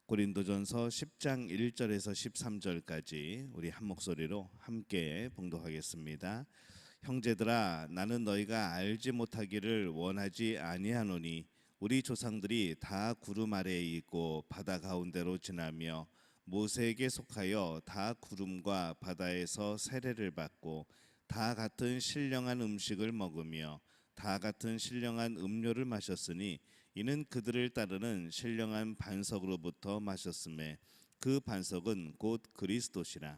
고린도전서 10장 1절에서 13절까지 우리 한 목소리로 함께 봉독하겠습니다. 형제들아, 나는 너희가 알지 못하기를 원하지 아니하노니 우리 조상들이 다 구름 아래에 있고 바다 가운데로 지나며 모세에게 속하여 다 구름과 바다에서 세례를 받고 다 같은 신령한 음식을 먹으며 다 같은 신령한 음료를 마셨으니 이는 그들을 따르는 신령한 반석으로부터 마셨음에 그 반석은 곧 그리스도시라.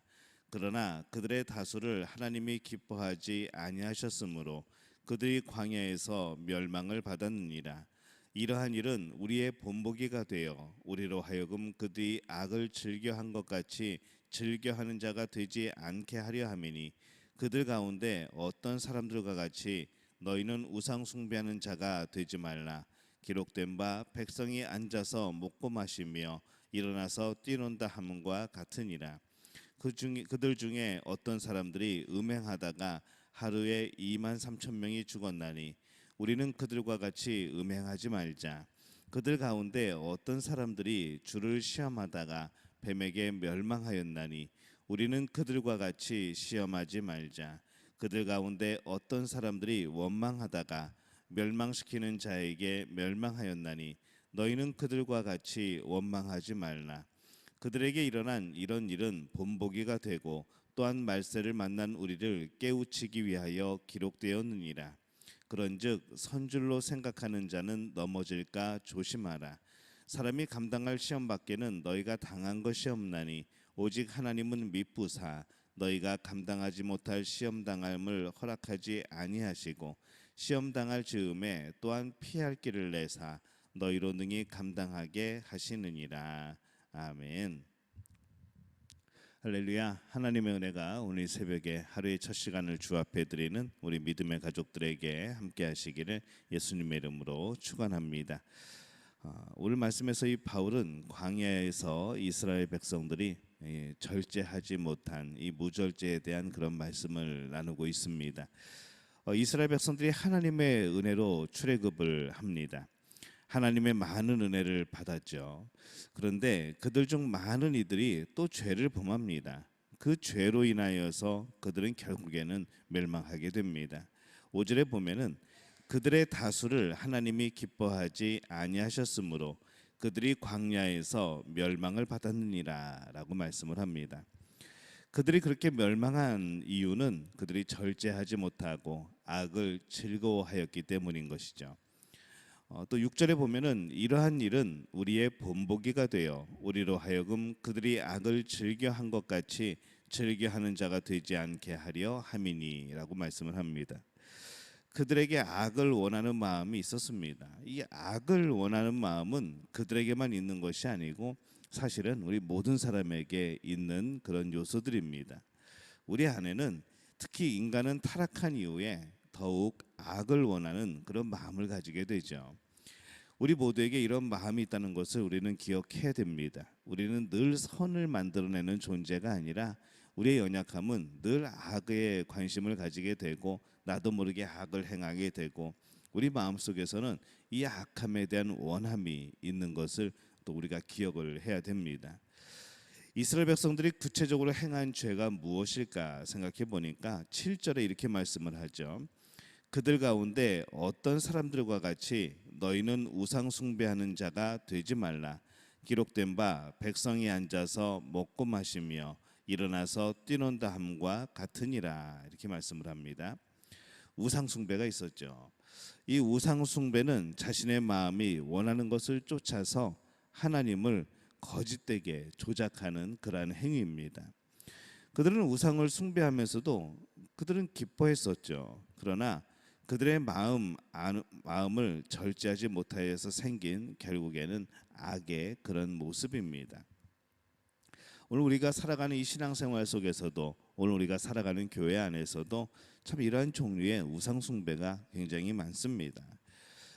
그러나 그들의 다수를 하나님이 기뻐하지 아니하셨으므로 그들이 광야에서 멸망을 받았느니라. 이러한 일은 우리의 본보기가 되어 우리로 하여금 그들이 악을 즐겨한 것 같이 즐겨하는 자가 되지 않게 하려 함이니, 그들 가운데 어떤 사람들과 같이 너희는 우상 숭배하는 자가 되지 말라. 기록된 바 백성이 앉아서 먹고 마시며 일어나서 뛰논다 함과 같으니라. 그들 중에 어떤 사람들이 음행하다가 하루에 2만 3천 명이 죽었나니 우리는 그들과 같이 음행하지 말자. 그들 가운데 어떤 사람들이 주를 시험하다가 뱀에게 멸망하였나니 우리는 그들과 같이 시험하지 말자. 그들 가운데 어떤 사람들이 원망하다가 멸망시키는 자에게 멸망하였나니 너희는 그들과 같이 원망하지 말라. 그들에게 일어난 이런 일은 본보기가 되고 또한 말세를 만난 우리를 깨우치기 위하여 기록되었느니라. 그런즉 선줄로 생각하는 자는 넘어질까 조심하라. 사람이 감당할 시험 밖에는 너희가 당한 것이 없나니 오직 하나님은 미쁘사 너희가 감당하지 못할 시험 당함을 허락하지 아니하시고 시험 당할 즈음에 또한 피할 길을 내사 너희로 능히 감당하게 하시느니라. 아멘. 할렐루야. 하나님의 은혜가 오늘 새벽에 하루의 첫 시간을 주 앞에 드리는 우리 믿음의 가족들에게 함께 하시기를 예수님의 이름으로 축원합니다. 오늘 말씀에서 이 바울은 광야에서 이스라엘 백성들이 절제하지 못한 이 무절제에 대한 그런 말씀을 나누고 있습니다. 이스라엘 백성들이 하나님의 은혜로 출애굽을 합니다. 하나님의 많은 은혜를 받았죠. 그런데 그들 중 많은 이들이 또 죄를 범합니다. 그 죄로 인하여서 그들은 결국에는 멸망하게 됩니다. 5절에 보면은 그들의 다수를 하나님이 기뻐하지 아니하셨으므로 그들이 광야에서 멸망을 받았느니라 라고 말씀을 합니다. 그들이 그렇게 멸망한 이유는 그들이 절제하지 못하고 악을 즐거워하였기 때문인 것이죠. 또 6절에 보면은 이러한 일은 우리의 본보기가 되어 우리로 하여금 그들이 악을 즐겨한 것 같이 즐겨하는 자가 되지 않게 하려 함이니라고 말씀을 합니다. 그들에게 악을 원하는 마음이 있었습니다. 이 악을 원하는 마음은 그들에게만 있는 것이 아니고 사실은 우리 모든 사람에게 있는 그런 요소들입니다. 우리 안에는 특히 인간은 타락한 이후에 더욱 악을 원하는 그런 마음을 가지게 되죠. 우리 모두에게 이런 마음이 있다는 것을 우리는 기억해야 됩니다. 우리는 늘 선을 만들어내는 존재가 아니라 우리의 연약함은 늘 악에 관심을 가지게 되고 나도 모르게 악을 행하게 되고 우리 마음속에서는 이 악함에 대한 원함이 있는 것을 또 우리가 기억을 해야 됩니다. 이스라엘 백성들이 구체적으로 행한 죄가 무엇일까 생각해 보니까 7절에 이렇게 말씀을 하죠. 그들 가운데 어떤 사람들과 같이 너희는 우상 숭배하는 자가 되지 말라. 기록된 바 백성이 앉아서 먹고 마시며 일어나서 뛰논다 함과 같으니라. 이렇게 말씀을 합니다. 우상 숭배가 있었죠. 이 우상 숭배는 자신의 마음이 원하는 것을 쫓아서 하나님을 거짓되게 조작하는 그러한 행위입니다. 그들은 우상을 숭배하면서도 그들은 기뻐했었죠. 그러나 그들의 마음을 절제하지 못하여서 생긴 결국에는 악의 그런 모습입니다. 오늘 우리가 살아가는 이 신앙생활 속에서도 오늘 우리가 살아가는 교회 안에서도 참 이러한 종류의 우상 숭배가 굉장히 많습니다.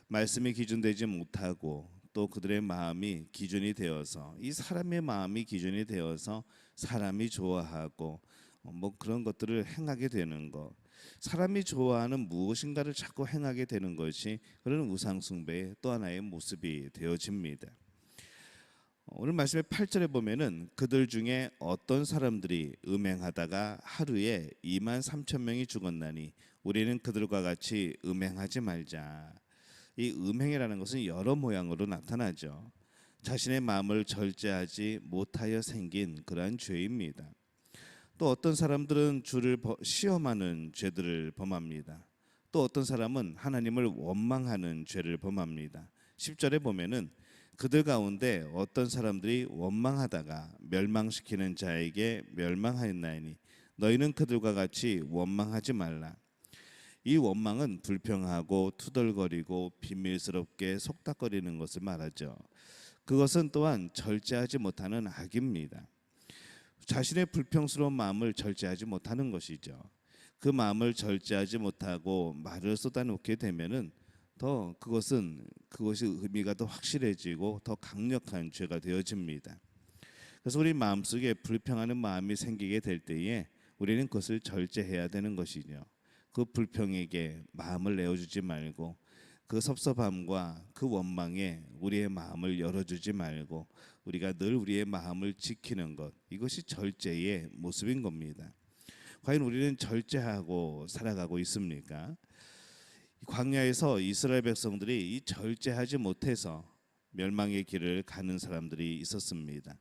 말씀이 기준되지 못하고 또 그들의 마음이 기준이 되어서 이 사람의 마음이 기준이 되어서 사람이 좋아하고 뭐 그런 것들을 행하게 되는 것, 사람이 좋아하는 무엇인가를 자꾸 행하게 되는 것이 그런 우상 숭배의 또 하나의 모습이 되어집니다. 오늘 말씀의 8절에 보면은 그들 중에 어떤 사람들이 음행하다가 하루에 2만 3천 명이 죽었나니 우리는 그들과 같이 음행하지 말자. 이 음행이라는 것은 여러 모양으로 나타나죠. 자신의 마음을 절제하지 못하여 생긴 그러한 죄입니다. 또 어떤 사람들은 주를 시험하는 죄들을 범합니다. 또 어떤 사람은 하나님을 원망하는 죄를 범합니다. 10절에 보면은 그들 가운데 어떤 사람들이 원망하다가 멸망시키는 자에게 멸망하였나니 너희는 그들과 같이 원망하지 말라. 이 원망은 불평하고 투덜거리고 비밀스럽게 속닥거리는 것을 말하죠. 그것은 또한 절제하지 못하는 악입니다. 자신의 불평스러운 마음을 절제하지 못하는 것이죠. 그 마음을 절제하지 못하고 말을 쏟아놓게 되면은 더 그것이 의미가 더 확실해지고 더 강력한 죄가 되어집니다. 그래서 우리 마음속에 불평하는 마음이 생기게 될 때에 우리는 그것을 절제해야 되는 것이죠. 그 불평에게 마음을 내어주지 말고 그 섭섭함과 그 원망에 우리의 마음을 열어주지 말고 우리가 늘 우리의 마음을 지키는 것, 이것이 절제의 모습인 겁니다. 과연 우리는 절제하고 살아가고 있습니까? 광야에서 이스라엘 백성들이 이 절제하지 못해서 멸망의 길을 가는 사람들이 있었습니다.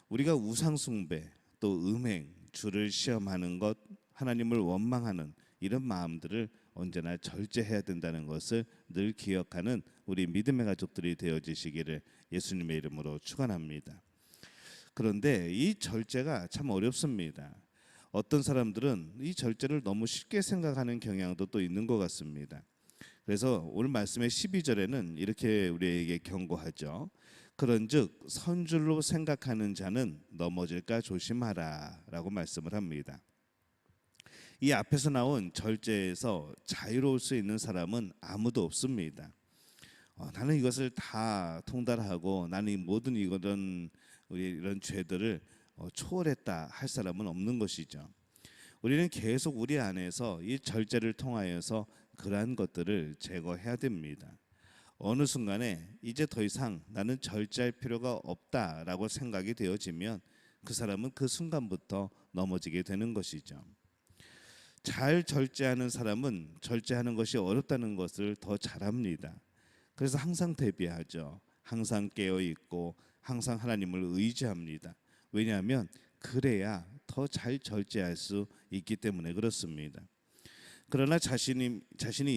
우리가 우상 숭배, 또 음행, 주를 시험하는 것, 하나님을 원망하는 이런 마음들을 언제나 절제해야 된다는 것을 늘 기억하는 우리 믿음의 가족들이 되어지시기를 예수님의 이름으로 축원합니다. 그런데 이 절제가 참 어렵습니다. 어떤 사람들은 이 절제를 너무 쉽게 생각하는 경향도 또 있는 것 같습니다. 그래서 오늘 말씀의 12절에는 이렇게 우리에게 경고하죠. 그런즉 선줄로 생각하는 자는 넘어질까 조심하라 라고 말씀을 합니다. 이 앞에서 나온 절제에서 자유로울 수 있는 사람은 아무도 없습니다. 나는 이것을 다 통달하고 나는 이 모든 이런 죄들을 초월했다 할 사람은 없는 것이죠. 우리는 계속 우리 안에서 이 절제를 통하여서 그러한 것들을 제거해야 됩니다. 어느 순간에 이제 더 이상 나는 절제할 필요가 없다라고 생각이 되어지면 그 사람은 그 순간부터 넘어지게 되는 것이죠. 잘 절제하는 사람은 절제하는 것이 어렵다는 것을 더 잘합니다. 그래서 항상 대비하죠. 항상 깨어 있고 항상 하나님을 의지합니다. 왜냐하면 그래야 더 잘 절제할 수 있기 때문에 그렇습니다. 그러나 자신이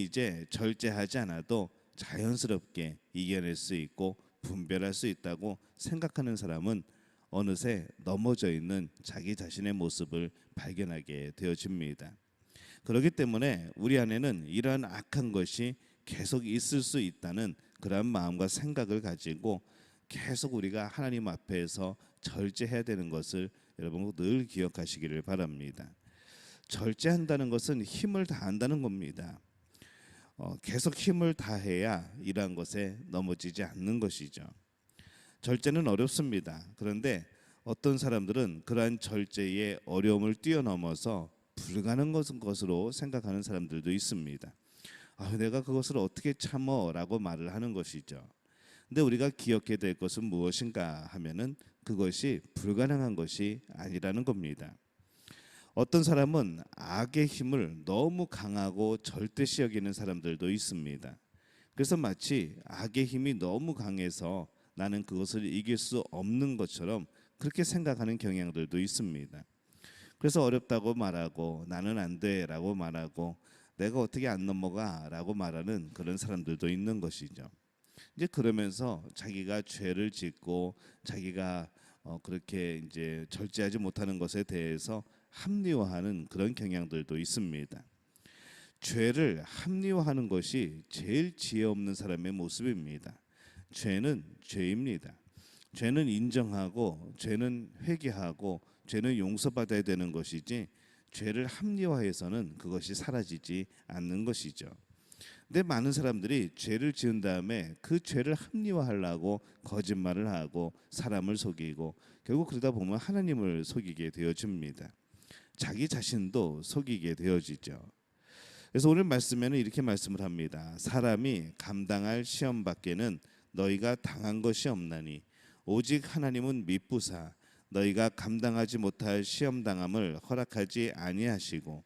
이제 절제하지 않아도 자연스럽게 이겨낼 수 있고 분별할 수 있다고 생각하는 사람은 어느새 넘어져 있는 자기 자신의 모습을 발견하게 되어집니다. 그렇기 때문에 우리 안에는 이러한 악한 것이 계속 있을 수 있다는 그런 마음과 생각을 가지고 계속 우리가 하나님 앞에서 절제해야 되는 것을 여러분 늘 기억하시기를 바랍니다. 절제한다는 것은 힘을 다한다는 겁니다. 계속 힘을 다해야 이러한 것에 넘어지지 않는 것이죠. 절제는 어렵습니다. 그런데 어떤 사람들은 그러한 절제의 어려움을 뛰어넘어서 불가능한 것으로 생각하는 사람들도 있습니다. 내가 그것을 어떻게 참어라고 말을 하는 것이죠. 근데 우리가 기억해야 될 것은 무엇인가 하면은 그것이 불가능한 것이 아니라는 겁니다. 어떤 사람은 악의 힘을 너무 강하고 절대시 여기는 사람들도 있습니다. 그래서 마치 악의 힘이 너무 강해서 나는 그것을 이길 수 없는 것처럼 그렇게 생각하는 경향들도 있습니다. 그래서 어렵다고 말하고 나는 안 돼라고 말하고 내가 어떻게 안 넘어가라고 말하는 그런 사람들도 있는 것이죠. 이제 그러면서 자기가 죄를 짓고 자기가 그렇게 이제 절제하지 못하는 것에 대해서 합리화하는 그런 경향들도 있습니다. 죄를 합리화하는 것이 제일 지혜 없는 사람의 모습입니다. 죄는 죄입니다. 죄는 인정하고 죄는 회개하고 죄는 용서받아야 되는 것이지 죄를 합리화해서는 그것이 사라지지 않는 것이죠. 근데 많은 사람들이 죄를 지은 다음에 그 죄를 합리화하려고 거짓말을 하고 사람을 속이고 결국 그러다 보면 하나님을 속이게 되어집니다. 자기 자신도 속이게 되어지죠. 그래서 오늘 말씀에는 이렇게 말씀을 합니다. 사람이 감당할 시험 밖에는 너희가 당한 것이 없나니 오직 하나님은 미쁘사 너희가 감당하지 못할 시험 당함을 허락하지 아니하시고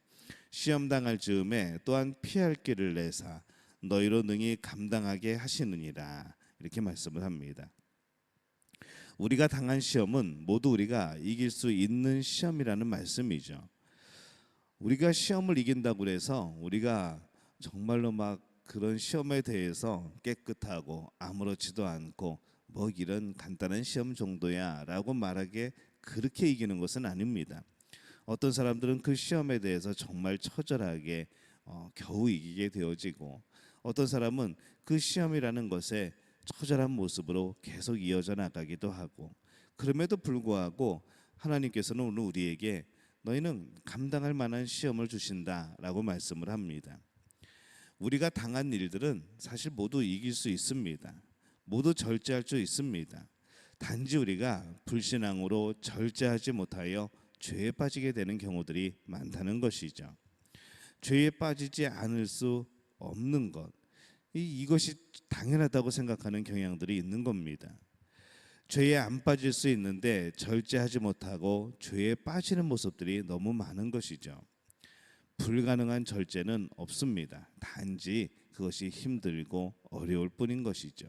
시험 당할 즈음에 또한 피할 길을 내사 너희로 능히 감당하게 하시느니라. 이렇게 말씀을 합니다. 우리가 당한 시험은 모두 우리가 이길 수 있는 시험이라는 말씀이죠. 우리가 시험을 이긴다고 해서 우리가 정말로 막 그런 시험에 대해서 깨끗하고 아무렇지도 않고 뭐 이런 간단한 시험 정도야라고 말하기에 그렇게 이기는 것은 아닙니다. 어떤 사람들은 그 시험에 대해서 정말 처절하게 겨우 이기게 되어지고, 어떤 사람은 그 시험이라는 것에 처절한 모습으로 계속 이어져 나가기도 하고, 그럼에도 불구하고 하나님께서는 오늘 우리에게 너희는 감당할 만한 시험을 주신다라고 말씀을 합니다. 우리가 당한 일들은 사실 모두 이길 수 있습니다. 모두 절제할 수 있습니다. 단지 우리가 불신앙으로 절제하지 못하여 죄에 빠지게 되는 경우들이 많다는 것이죠. 죄에 빠지지 않을 수 없는 것, 이것이 당연하다고 생각하는 경향들이 있는 겁니다. 죄에 안 빠질 수 있는데 절제하지 못하고 죄에 빠지는 모습들이 너무 많은 것이죠. 불가능한 절제는 없습니다. 단지 그것이 힘들고 어려울 뿐인 것이죠.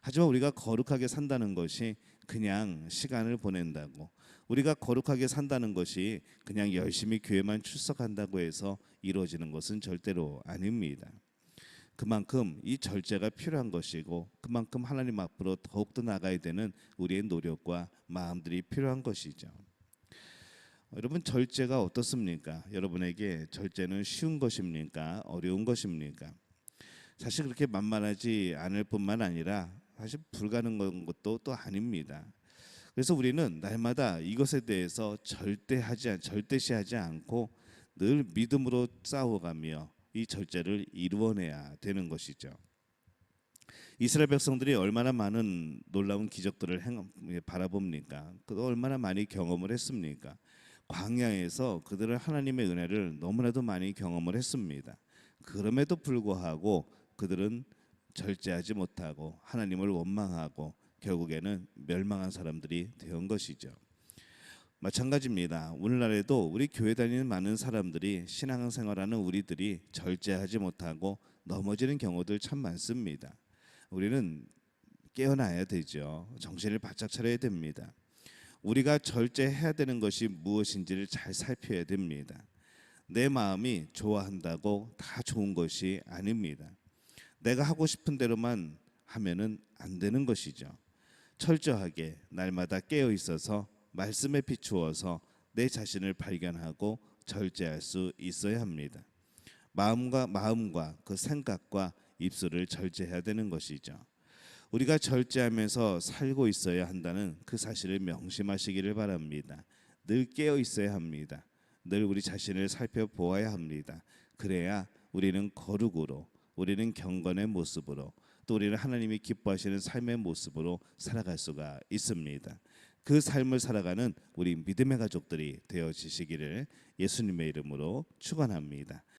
하지만 우리가 거룩하게 산다는 것이 그냥 시간을 보낸다고, 우리가 거룩하게 산다는 것이 그냥 열심히 교회만 출석한다고 해서 이루어지는 것은 절대로 아닙니다. 그만큼 이 절제가 필요한 것이고, 그만큼 하나님 앞으로 더욱더 나가야 되는 우리의 노력과 마음들이 필요한 것이죠. 여러분, 절제가 어떻습니까? 여러분에게 절제는 쉬운 것입니까? 어려운 것입니까? 사실 그렇게 만만하지 않을 뿐만 아니라 사실 불가능한 것도 또 아닙니다. 그래서 우리는 날마다 이것에 대해서 절대시하지 않고 늘 믿음으로 싸워가며 이 절제를 이루어내야 되는 것이죠. 이스라엘 백성들이 얼마나 많은 놀라운 기적들을 바라봅니까? 그 얼마나 많이 경험을 했습니까? 광야에서 그들은 하나님의 은혜를 너무나도 많이 경험을 했습니다. 그럼에도 불구하고 그들은 절제하지 못하고 하나님을 원망하고 결국에는 멸망한 사람들이 된 것이죠. 마찬가지입니다. 오늘날에도 우리 교회 다니는 많은 사람들이, 신앙생활하는 우리들이 절제하지 못하고 넘어지는 경우들 참 많습니다. 우리는 깨어나야 되죠. 정신을 바짝 차려야 됩니다. 우리가 절제해야 되는 것이 무엇인지를 잘 살펴야 됩니다. 내 마음이 좋아한다고 다 좋은 것이 아닙니다. 내가 하고 싶은 대로만 하면은 안 되는 것이죠. 철저하게 날마다 깨어 있어서 말씀에 비추어서 내 자신을 발견하고 절제할 수 있어야 합니다. 마음과 그 생각과 입술을 절제해야 되는 것이죠. 우리가 절제하면서 살고 있어야 한다는 그 사실을 명심하시기를 바랍니다. 늘 깨어 있어야 합니다. 늘 우리 자신을 살펴보아야 합니다. 그래야 우리는 거룩으로, 우리는 경건의 모습으로, 또 우리는 하나님이 기뻐하시는 삶의 모습으로 살아갈 수가 있습니다. 그 삶을 살아가는 우리 믿음의 가족들이 되어지시기를 예수님의 이름으로 축원합니다.